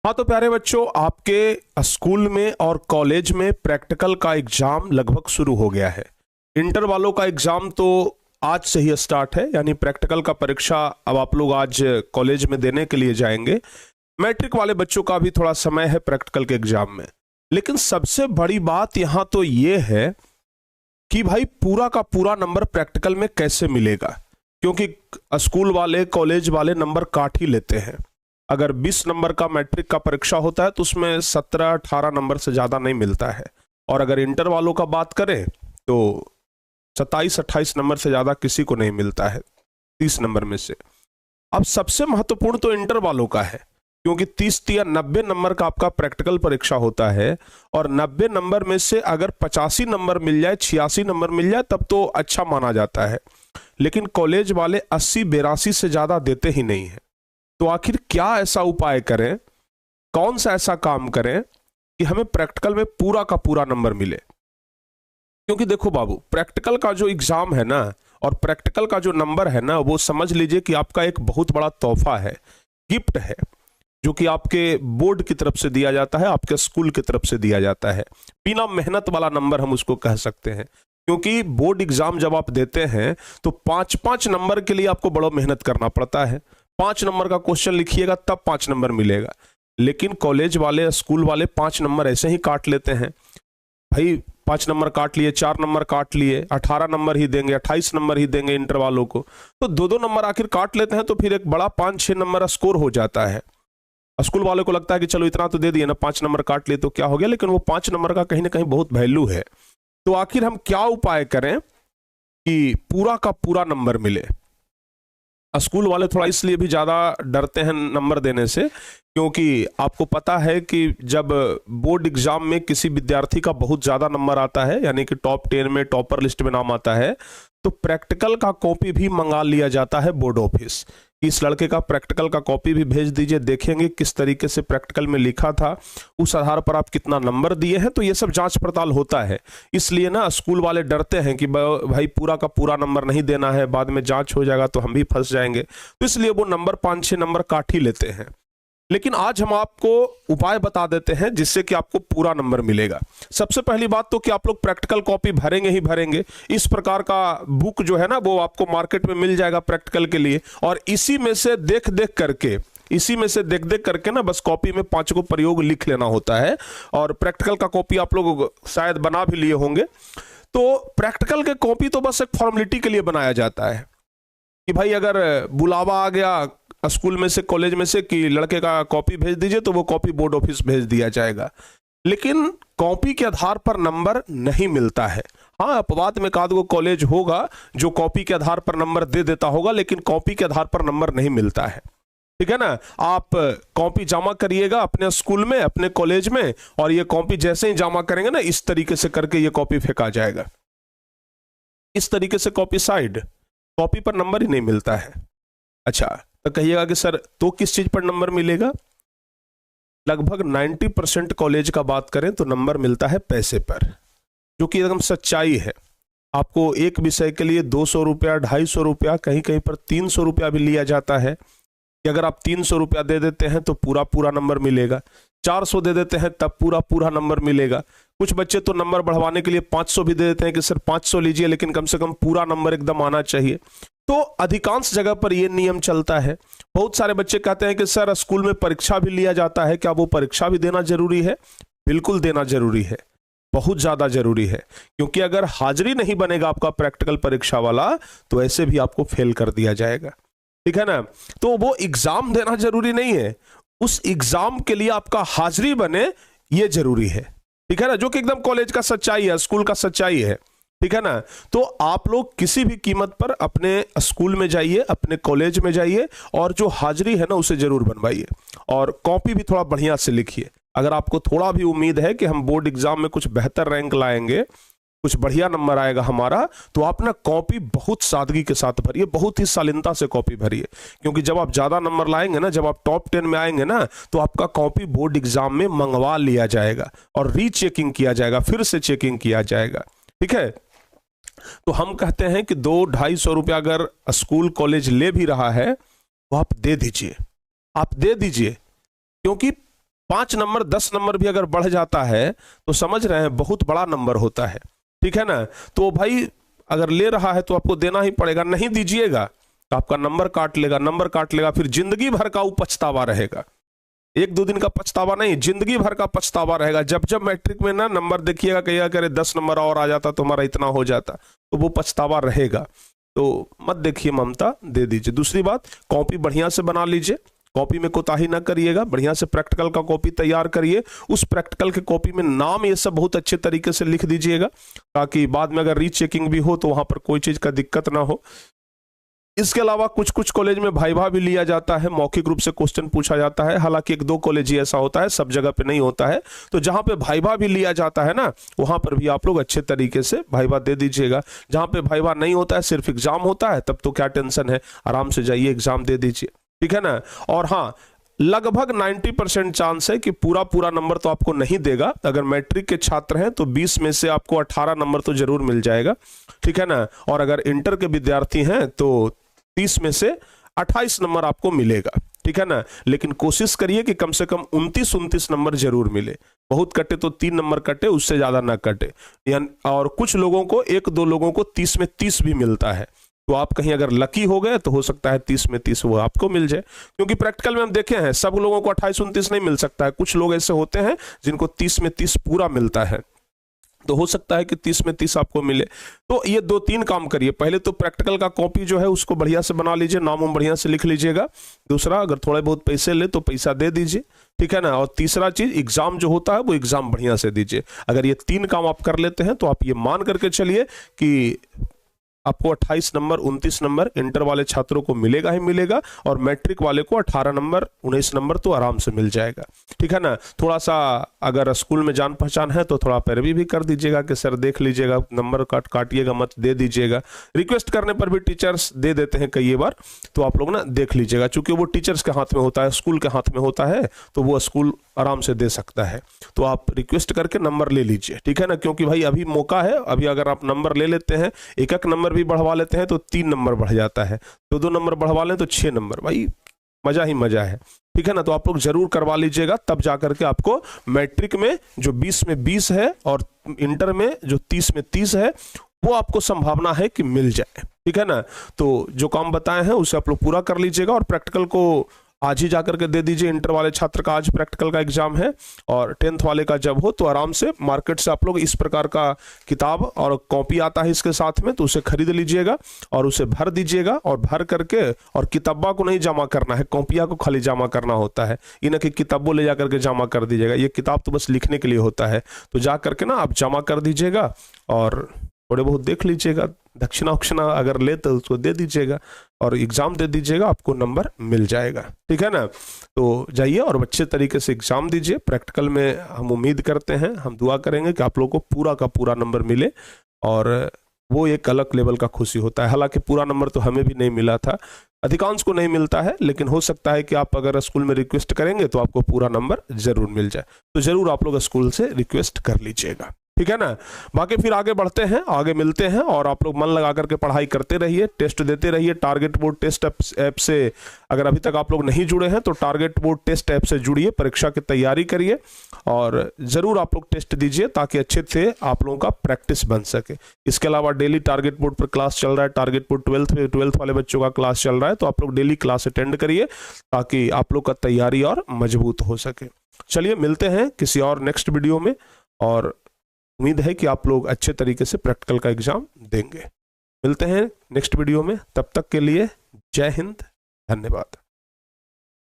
हाँ तो प्यारे बच्चों, आपके स्कूल में और कॉलेज में प्रैक्टिकल का एग्जाम लगभग शुरू हो गया है। इंटर वालों का एग्जाम तो आज से ही स्टार्ट है, यानी प्रैक्टिकल का परीक्षा अब आप लोग आज कॉलेज में देने के लिए जाएंगे। मैट्रिक वाले बच्चों का भी थोड़ा समय है प्रैक्टिकल के एग्जाम में। लेकिन सबसे बड़ी बात यहाँ तो ये है कि भाई पूरा का पूरा नंबर प्रैक्टिकल में कैसे मिलेगा, क्योंकि स्कूल वाले कॉलेज वाले नंबर काट ही लेते हैं। अगर 20 नंबर का मैट्रिक का परीक्षा होता है तो उसमें 17-18 नंबर से ज़्यादा नहीं मिलता है, और अगर इंटर वालों का बात करें तो 27-28 नंबर से ज़्यादा किसी को नहीं मिलता है 30 नंबर में से। अब सबसे महत्वपूर्ण तो इंटर वालों का है, क्योंकि 30 या 90 नंबर का आपका प्रैक्टिकल परीक्षा होता है, और 90 नंबर में से अगर 85 नंबर मिल जाए, 86 नंबर मिल जाए तब तो अच्छा माना जाता है। लेकिन कॉलेज वाले 80-82 से ज़्यादा देते ही नहीं है। तो आखिर क्या ऐसा उपाय करें, कौन सा ऐसा काम करें कि हमें प्रैक्टिकल में पूरा का पूरा नंबर मिले? क्योंकि देखो बाबू, प्रैक्टिकल का जो एग्जाम है ना और प्रैक्टिकल का जो नंबर है ना, वो समझ लीजिए कि आपका एक बहुत बड़ा तोहफा है, गिफ्ट है, जो कि आपके बोर्ड की तरफ से दिया जाता है, आपके स्कूल की तरफ से दिया जाता है। बिना मेहनत वाला नंबर हम उसको कह सकते हैं, क्योंकि बोर्ड एग्जाम जब आप देते हैं तो 5-5 नंबर के लिए आपको बड़ा मेहनत करना पड़ता है। 5 नंबर का क्वेश्चन लिखिएगा तब 5 नंबर मिलेगा। लेकिन कॉलेज वाले स्कूल वाले 5 नंबर ऐसे ही काट लेते हैं। भाई 5 नंबर काट लिए, 4 नंबर काट लिए, 18 नंबर ही देंगे, 28 नंबर ही देंगे इंटर वालों को। तो 2-2 नंबर आखिर काट लेते हैं, तो फिर एक बड़ा 5-6 नंबर स्कोर हो जाता है। स्कूल वाले को लगता है कि चलो इतना तो दे दिए ना, 5 नंबर काट लिए तो क्या हो गया, लेकिन वो 5 नंबर का कहीं ना कहीं बहुत वैल्यू है। तो आखिर हम क्या उपाय करें कि पूरा का पूरा नंबर मिले? स्कूल वाले थोड़ा इसलिए भी ज़्यादा डरते हैं नंबर देने से, क्योंकि आपको पता है कि जब बोर्ड एग्जाम में किसी विद्यार्थी का बहुत ज़्यादा नंबर आता है, यानी कि टॉप 10 में, टॉपर लिस्ट में नाम आता है, तो प्रैक्टिकल का कॉपी भी मंगा लिया जाता है बोर्ड ऑफिस। इस लड़के का प्रैक्टिकल का कॉपी भी भेज दीजिए, देखेंगे किस तरीके से प्रैक्टिकल में लिखा था, उस आधार पर आप कितना नंबर दिए हैं। तो ये सब जांच पड़ताल होता है। इसलिए ना स्कूल वाले डरते हैं कि भाई पूरा का पूरा नंबर नहीं देना है, बाद में जांच हो जाएगा तो हम भी फंस जाएंगे। तो इसलिए वो नंबर 5-6 नंबर काट ही लेते हैं। लेकिन आज हम आपको उपाय बता देते हैं जिससे कि आपको पूरा नंबर मिलेगा। सबसे पहली बात तो कि आप लोग प्रैक्टिकल कॉपी भरेंगे ही भरेंगे। इस प्रकार का बुक जो है ना, वो आपको मार्केट में मिल जाएगा प्रैक्टिकल के लिए, और इसी में से देख देख करके ना बस कॉपी में 5 को प्रयोग लिख लेना होता है। और प्रैक्टिकल का कॉपी आप लोग शायद बना भी लिए होंगे। तो प्रैक्टिकल के कॉपी तो बस एक फॉर्मेलिटी के लिए बनाया जाता है कि भाई अगर बुलावा आ गया स्कूल में से, कॉलेज में से, कि लड़के का कॉपी भेज दीजिए, तो वो कॉपी बोर्ड ऑफिस भेज दिया जाएगा। लेकिन कॉपी के आधार पर नंबर नहीं मिलता है। हाँ, अपवाद में एकाध गो कॉलेज होगा जो कॉपी के आधार पर नंबर दे देता होगा, लेकिन कॉपी के आधार पर नंबर नहीं मिलता है। ठीक है ना? आप कॉपी जमा करिएगा अपने स्कूल में, अपने कॉलेज में, और ये कॉपी जैसे ही जमा करेंगे ना, इस तरीके से करके ये कॉपी फेंका जाएगा। इस तरीके से कॉपी साइड, कॉपी पर नंबर ही नहीं मिलता है। अच्छा, तो कहिएगा कि सर तो किस चीज पर नंबर मिलेगा? लगभग 90% कॉलेज का बात करें तो नंबर मिलता है पैसे पर, जो कि एकदम सच्चाई है। आपको एक विषय के लिए 200 रुपया, 250 रुपया, कहीं कहीं पर 300 रुपया भी लिया जाता है कि अगर आप 300 रुपया दे देते हैं तो पूरा पूरा नंबर मिलेगा, 400 दे देते हैं तब पूरा पूरा नंबर मिलेगा। कुछ बच्चे तो नंबर बढ़वाने के लिए 500 भी दे देते हैं कि सर 500 लीजिए, लेकिन कम से कम पूरा नंबर एकदम आना चाहिए। तो अधिकांश जगह पर यह नियम चलता है। बहुत सारे बच्चे कहते हैं कि सर स्कूल में परीक्षा भी लिया जाता है, क्या वो परीक्षा भी देना जरूरी है? बिल्कुल देना जरूरी है, बहुत ज्यादा जरूरी है। क्योंकि अगर हाजिरी नहीं बनेगा आपका प्रैक्टिकल परीक्षा वाला, तो ऐसे भी आपको फेल कर दिया जाएगा। ठीक है ना? तो वो एग्जाम देना जरूरी नहीं है, उस एग्जाम के लिए आपका हाजिरी बने ये जरूरी है। ठीक है ना? जो कि एकदम कॉलेज का सच्चाई है, स्कूल का सच्चाई है। ठीक है ना? तो आप लोग किसी भी कीमत पर अपने स्कूल में जाइए, अपने कॉलेज में जाइए, और जो हाजिरी है ना उसे जरूर बनवाइए, और कॉपी भी थोड़ा बढ़िया से लिखिए। अगर आपको थोड़ा भी उम्मीद है कि हम बोर्ड एग्जाम में कुछ बेहतर रैंक लाएंगे, कुछ बढ़िया नंबर आएगा हमारा, तो आप ना कॉपी बहुत सादगी के साथ भरिए, बहुत ही शालीनता से कॉपी भरिए। क्योंकि जब आप ज्यादा नंबर लाएंगे ना, जब आप टॉप 10 में आएंगे ना, तो आपका कॉपी बोर्ड एग्जाम में मंगवा लिया जाएगा और रीचेकिंग किया जाएगा, फिर से चेकिंग किया जाएगा। ठीक है? तो हम कहते हैं कि 200-250 रुपया अगर स्कूल कॉलेज ले भी रहा है तो आप दे दीजिए, आप दे दीजिए। क्योंकि 5 नंबर 10 नंबर भी अगर बढ़ जाता है तो समझ रहे हैं बहुत बड़ा नंबर होता है, ठीक है ना। तो भाई अगर ले रहा है तो आपको देना ही पड़ेगा, नहीं दीजिएगा तो आपका नंबर काट लेगा, नंबर काट लेगा, फिर जिंदगी भर का वो पछतावा रहेगा। 1-2 दिन का पछतावा नहीं, जिंदगी भर का पछतावा रहेगा। जब जब मैट्रिक में ना नंबर देखिएगा, कहिएगा करे 10 नंबर और आ जाता तो हमारा इतना हो जाता, तो वो पछतावा रहेगा। तो मत देखिए ममता, दे दीजिए। दूसरी बात, कॉपी बढ़िया से बना लीजिए, कॉपी में कोताही ना करिएगा, बढ़िया से प्रैक्टिकल का कॉपी तैयार करिए। उस प्रैक्टिकल के कॉपी में नाम ये सब बहुत अच्छे तरीके से लिख दीजिएगा, ताकि बाद में अगर रीचेकिंग भी हो तो वहां पर कोई चीज का दिक्कत ना हो। इसके अलावा कुछ कुछ कॉलेज में वाइवा भी लिया जाता है, मौखिक रूप से क्वेश्चन पूछा जाता है। हालांकि 1-2 कॉलेज ही ऐसा होता है, सब जगह पे नहीं होता है। तो जहां पे वाइवा भी लिया जाता है ना, वहां पर भी आप लोग अच्छे तरीके से वाइवा दे दीजिएगा। जहां पे वाइवा नहीं होता है, सिर्फ एग्जाम होता है, तब तो क्या टेंशन है, आराम से जाइए एग्जाम दे दीजिए, ठीक है ना। और हाँ, लगभग 90% चांस है कि पूरा पूरा नंबर तो आपको नहीं देगा। अगर मैट्रिक के छात्र हैं तो 20 में से आपको 18 नंबर तो जरूर मिल जाएगा, ठीक है ना। और अगर इंटर के विद्यार्थी हैं तो 30 में से 28 नंबर आपको मिलेगा, ठीक है ना। लेकिन कोशिश करिए कि कम से कम 29 नंबर जरूर मिले। बहुत कटे तो 3 नंबर कटे, उससे ज्यादा ना कटे। और कुछ लोगों को, 1-2 लोगों को 30 में 30 भी मिलता है। तो आप कहीं अगर लकी हो गए तो हो सकता है 30 में 30 वो आपको मिल जाए, क्योंकि प्रैक्टिकल में हम देखे हैं सब लोगों को 28-29 नहीं मिल सकता है। कुछ लोग ऐसे होते हैं जिनको 30 में 30 पूरा मिलता है, तो हो सकता है कि 30 में 30 आपको मिले। तो ये 2-3 काम करिए। पहले तो प्रैक्टिकल का कॉपी जो है उसको बढ़िया से बना लीजिए, नाम बढ़िया से लिख लीजिएगा। दूसरा, अगर थोड़े बहुत पैसे ले तो पैसा दे दीजिए, ठीक है ना। और तीसरा चीज, एग्जाम जो होता है वो एग्जाम बढ़िया से दीजिए। अगर ये 3 काम आप कर लेते हैं तो आप ये मान करके चलिए कि आपको 28 नंबर 29 नंबर इंटर वाले छात्रों को मिलेगा ही मिलेगा, और मैट्रिक वाले को 18 नंबर 19 नंबर तो आराम से मिल जाएगा, ठीक है ना। थोड़ा सा अगर स्कूल में जान पहचान है तो थोड़ा पैरवी भी कर दीजिएगा कि सर देख लीजिएगा, नंबर काटिएगा मत, दे दीजिएगा। रिक्वेस्ट करने पर भी टीचर्स दे देते हैं कई बार, तो आप लोग ना देख लीजिएगा। चूंकि वो टीचर्स के हाथ में होता है, स्कूल के हाथ में होता है, तो वो स्कूल आराम से दे सकता है। तो आप रिक्वेस्ट करके नंबर ले लीजिए, ठीक है ना। क्योंकि भाई अभी मौका है, अभी अगर आप नंबर ले लेते हैं, एक नंबर भी बढ़वा लेते हैं तो 3 नंबर बढ़ जाता है, 2-2 नंबर बढ़वा लें तो 6 नंबर, भाई मजा ही मजा है, ठीक है ना। तो आप लोग जरूर करवा लीजिएगा, तब जाकर के आपको मैट्रिक में जो 20 में 20 है और इंटर में जो 30 में 30 है वो आपको संभावना है कि मिल जाए, ठीक है ना। तो जो काम बताए हैं उसे आप लोग पूरा कर लीजिएगा, और प्रैक्टिकल को आज ही जाकर के दे दीजिए। इंटर वाले छात्र का आज प्रैक्टिकल का एग्जाम है, और 10th वाले का जब हो तो आराम से मार्केट से आप लोग इस प्रकार का किताब और कॉपी आता है इसके साथ में, तो उसे खरीद लीजिएगा और उसे भर दीजिएगा। और भर करके, और किताबा को नहीं जमा करना है, कॉपिया को खाली जमा करना होता है। इन्हें कि किताबों ले जाकर के जमा कर दीजिएगा, ये किताब तो बस लिखने के लिए होता है। तो जा करके ना आप जमा कर दीजिएगा, और थोड़े बहुत देख लीजिएगा, दक्षिणा उक्षिणा अगर ले तो उसको दे दीजिएगा, और एग्जाम दे दीजिएगा, आपको नंबर मिल जाएगा, ठीक है ना। तो जाइए और अच्छे तरीके से एग्जाम दीजिए। प्रैक्टिकल में हम उम्मीद करते हैं, हम दुआ करेंगे कि आप लोगों को पूरा का पूरा नंबर मिले, और वो एक अलग लेवल का खुशी होता है। हालांकि पूरा नंबर तो हमें भी नहीं मिला था, अधिकांश को नहीं मिलता है, लेकिन हो सकता है कि आप अगर स्कूल में रिक्वेस्ट करेंगे तो आपको पूरा नंबर जरूर मिल जाए। तो जरूर आप लोग स्कूल से रिक्वेस्ट कर लीजिएगा, ठीक है ना। बाकी फिर आगे बढ़ते हैं, आगे मिलते हैं, और आप लोग मन लगा करके पढ़ाई करते रहिए, टेस्ट देते रहिए। टारगेट बोर्ड टेस्ट ऐप से अगर अभी तक आप लोग नहीं जुड़े हैं तो टारगेट बोर्ड टेस्ट ऐप से जुड़िए, परीक्षा की तैयारी करिए, और जरूर आप लोग टेस्ट दीजिए ताकि अच्छे से आप लोगों का प्रैक्टिस बन सके। इसके अलावा डेली टारगेट बोर्ड पर क्लास चल रहा है, टारगेट बोर्ड 12th वाले बच्चों का क्लास चल रहा है, तो आप लोग डेली क्लास अटेंड करिए ताकि आप लोग का तैयारी और मजबूत हो सके। चलिए मिलते हैं किसी और नेक्स्ट वीडियो में, और उम्मीद है कि आप लोग अच्छे तरीके से प्रैक्टिकल का एग्जाम देंगे। मिलते हैं नेक्स्ट वीडियो में, तब तक के लिए जय हिंद, धन्यवाद।